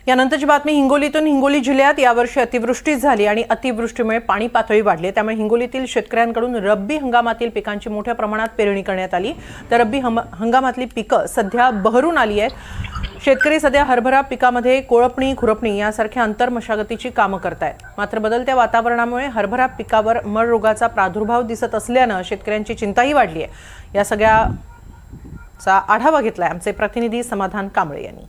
यानंतरची बातमी हिंगोलीतून। हिंगोली जिल्ह्यात यावर्षी अतिवृष्टी झाली आणि अतिवृष्टीमुळे पाणी पातळी वाढली, त्यामुळे हिंगोलीतील शेतकऱ्यांकडून रब्बी हंगामातील पिकांची मोठ्या प्रमाणात पेरणी करण्यात आली। तर रब्बी हंगामातली पिकं सध्या बहरून आली आहेत। शेतकरी सध्या हरभरा पिकामध्ये कोळपणी, खुरपणी यासारख्या अंतर मशागतीची कामं करतायत। मात्र बदलत्या वातावरणामुळे हरभरा पिकावर मर रोगाचा प्रादुर्भाव दिसत असल्याने शेतकऱ्यांची चिंताही वाढली आहे। या सगळ्याचा आढावा घेतलाय आमचे प्रतिनिधी समाधान कांबळे यांनी।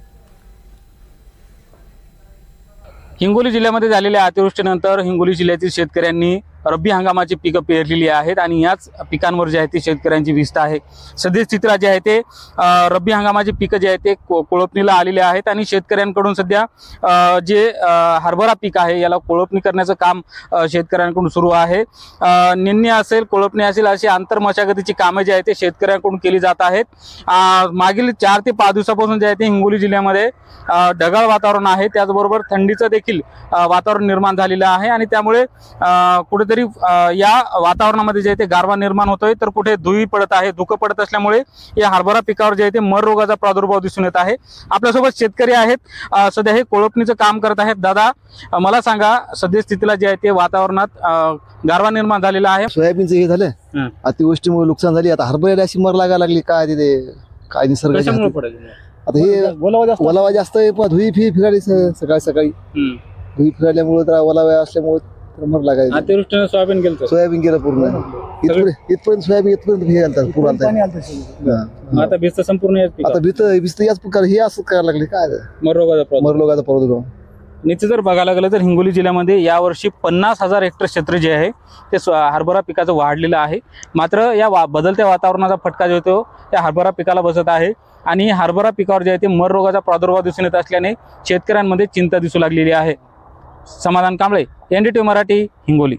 हिंगोली जिल्ह्यामध्ये झालेल्या अतिवृष्टीनंतर हिंगोली जिल्ह्यातील शेतकऱ्यांनी रब्बी हंगामाची पिकं पेरलेली आहेत आणि याच पिकांवर जे आहे ते शेतकऱ्यांची विस्त आहे। सध्या चित्र जे आहे ते रब्बी हंगामाची पिकं जे आहेत ते कोळपणीला आलेले आहेत आणि शेतकऱ्यांकडून सध्या जे हरभरा पीक आहे याला कोळपणी करण्याचं काम शेतकऱ्यांकडून सुरू आहे। निंदणी असेल, कोळपणी असेल अशी आंतर मशागतीची कामे जे आहेत ते शेतकऱ्यांकडून केली जात आहेत। मागील 4 ते 5 दिवसापासून जे आहे ते हिंगोली जिल्ह्यामध्ये ढगाळ वातावरण आहे, त्याचबरोबर थंडीचं देखील वातावरण निर्माण झालेलं आहे आणि त्यामुळे कुठेतरी या वातावरणामध्ये जे आहे ते गारवा निर्माण होतोय, तर कुठे धुळी पडत आहे, धुकं पडत असल्यामुळे या हरभरा पिकावर जे आहे ते मर रोगाचा प्रादुर्भाव दिसून येत आहे। आपल्यासोबत शेतकरी आहेत, सध्या हे कोळपणीचं काम करत आहेत। दादा, मला सांगा, सध्या स्थितीला जे आहे ते वातावरणात गारवा निर्माण झालेला आहे। सोयाबीनचं हे झालं, अतिवृष्टीमुळे नुकसान झाली, आता हरभऱ्याला अशी मर लागायला लागली। काय तिथे काय निसर्गाची आता हे ओलावा जास्त आहे, धुई फिरायली सकाळी सकाळी धुई फिरायल्यामुळे तर ओलावा असल्यामुळे मर लागायचं। अतिवृष्टीने सोयाबीन गेलं पूर्ण, इथपर्यंत सोयाबीन इथपर्यंत हे घालतात पूर्ण। आता भिस्त संपूर्ण आता भिस्त याच प्रकार हे असं करायला लागले। काय मर रोगाचा प्रादुर्भाव निश्चित जर बघायला गेलं तर हिंगोली जिल्ह्यामध्ये यावर्षी 50,000 हेक्टर क्षेत्र जे आहे ते हरभरा पिकाचं वाढलेलं आहे। मात्र या बदलत्या वातावरणाचा फटका जो तो त्या हरभरा पिकाला बसत आहे आणि हरभरा पिकावर जे आहे ते मर रोगाचा प्रादुर्भाव दिसून येत असल्याने शेतकऱ्यांमध्ये चिंता दिसू लागलेली आहे। समाधान कांबळे, NDTV मराठी, हिंगोली।